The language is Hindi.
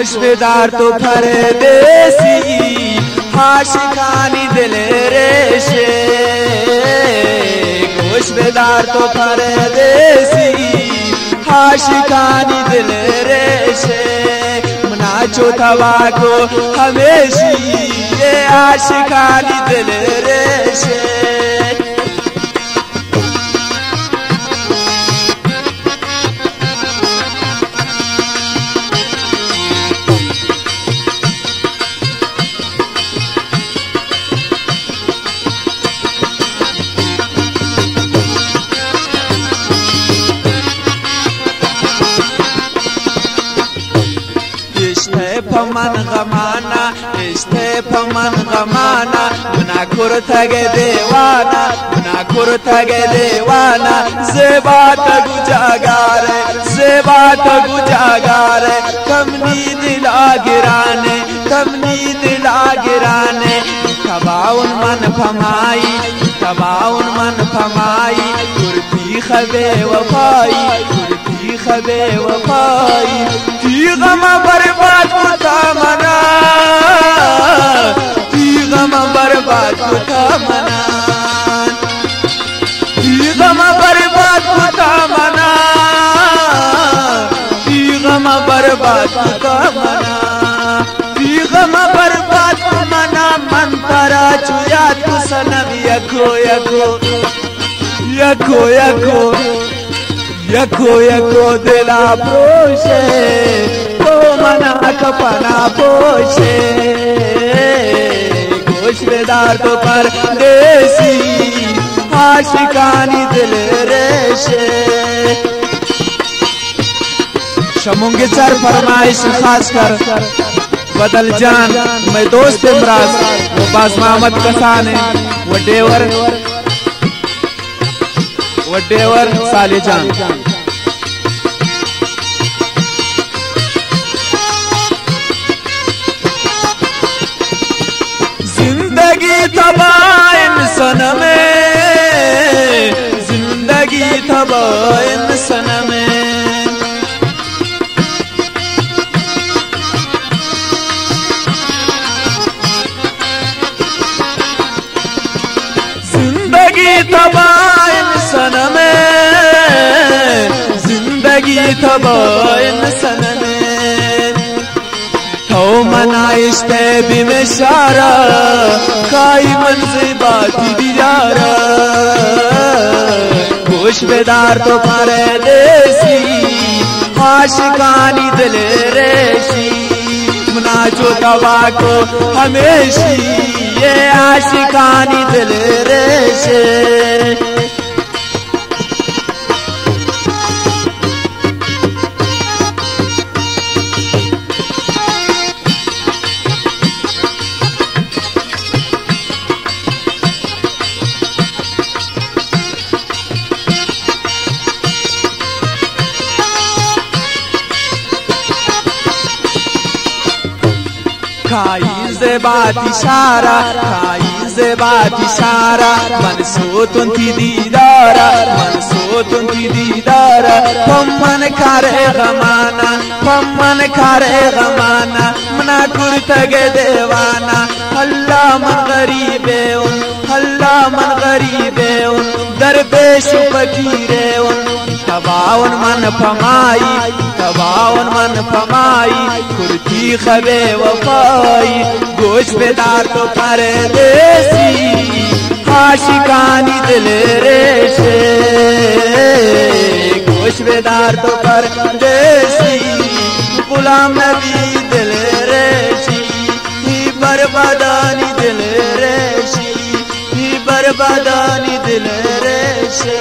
गोश बेदार तो परदेसी आशिकानी दिल रेशे गोश बेदार तो परदेसी आशिकानी दिल रेशे मनाचो तवा को हमेशी ये आशिकानी दिल रेशे फमन गमाना इश्ते फमन गमाना मुना कुर्तगे देवाना मुना कुर्तगे देवाना सेवा तगु जागारे सेवा तगु जागारे कमनी दिला गिराने कमनी दिला गिराने तबाउन मन फमाई तबाउन मन फमाई कुर्ती खबे वफाई कुर्ती खबे वफाई की गम बर्बाद कुता मना की गम बर्बाद कुता मना की गम बर्बाद कुता मना की गम बर्बाद कुता मना की गम बर्बाद मना मन तरा चुया तु सनम यको यको यको यको यको यको दिला पोशे तो मना कपना पोशे गोश बेदार तो परदेसी आशिकानी दिल रेशे शमुंगे सर फरमाइश खास कर बदल जान मैं दोस्त इमराज वो बाज मोहम्मद कसाने वो डेवर साले जान जिंदगी तबाह इंसान में जिंदगी तबाह इंसान में जिंदगी तबाह इंसान में जिंदगी तबाह इंसान में तो मनाइश्ते भी में शारा काई मंज़िल बाती दियारा गोश बेदार तो परदेसी आशिकानी दिल रेशी मुनाचो तवा को हमेशी ये आशिकानी दिल रेशे खाई ज़ेबात इशारा खाई ज़ेबात इशारा मन सो तुंती दीदारा मन सो तुंती दीदारा पम्मन करे गमाना पम्मन करे गमाना मना कुर्तगे देवाना अल्लाह मन गरीबे उन अल्लाह मन गरीबे उन दरवेश फकीरे उन तबाउन मन फमाई तबाउन मन फमाई कुर्ती खबे वफाई गोश बेदार तो परदेसी आशिकानी दिल रेशे गोश बेदार तो परदेसी गुलाम नबी दिल रेशी बर्बादानी दिल रेशी बर्बादानी दिल रेशे।